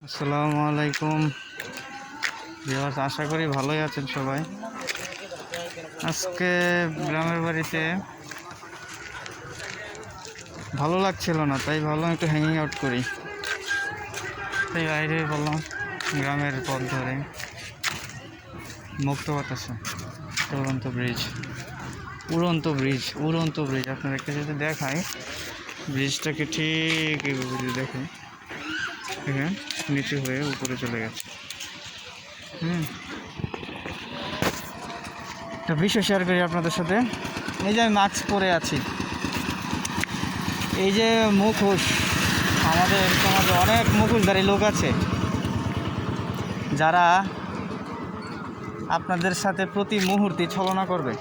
আসসালামু আলাইকুম ভিউয়ার্স, আশা করি ভালোই আছেন সবাই। আজকে গ্রামের বাড়িতে ভালো লাগছিল না, তাই ভাবলাম একটু হ্যাঙ্গিং আউট করি। তাই বাইরে বললাম, গ্রামের পথ ধরে মুক্ত বাতাসে উড়ন্ত ব্রিজ উড়ন্ত ব্রিজ আপনাদেরকে যদি দেখাই, ব্রিজটাকে ঠিক যদি দেখে হ্যাঁ নিচু হয়ে উপরে চলে গেছে। একটা বিষয় শেয়ার করি আপনাদের সাথে। এই যে আমি মাস্ক পরে আছি, এই যে মুখোশ, আমাদের সমাজে অনেক মুখোশধারী লোক আছে যারা আপনাদের সাথে প্রতি মুহূর্তে ছলনা করবে,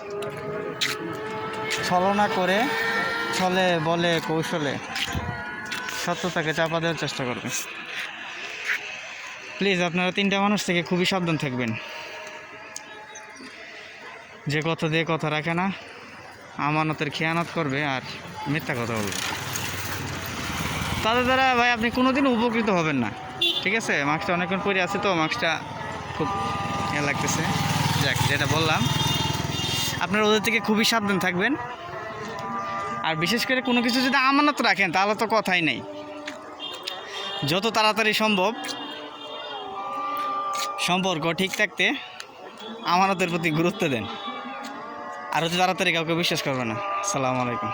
ছলনা করে ছলে বলে কৌশলে সত্যতাকে চাপা দেওয়ার চেষ্টা করবে। প্লিজ আপনারা তিনটা মানুষ থেকে খুবই সাবধান থাকবেন। যে কথা দিয়ে কথা রাখে না, আমানতের খেয়ানত করবে আর মিথ্যা কথা বলবে, তাদের দ্বারা ভাই আপনি কোনোদিন উপকৃত হবেন না। ঠিক আছে, মাস্কটা অনেকক্ষণ পরে আছে তো মাস্কটা খুব ইয়ে লাগতেছে। যাক, যেটা বললাম, আপনারা ওদের থেকে খুবই সাবধান থাকবেন। আর বিশেষ করে কোনো কিছু যদি আমানত রাখেন তাহলে তো কথাই নেই। যত তাড়াতাড়ি সম্ভব সম্পর্ক ঠিক থাকতে আমানতের প্রতি গুরুত্ব দেন, আর হচ্ছে তাড়াতাড়ি কাউকে বিশ্বাস করবে না। আসসালামু আলাইকুম।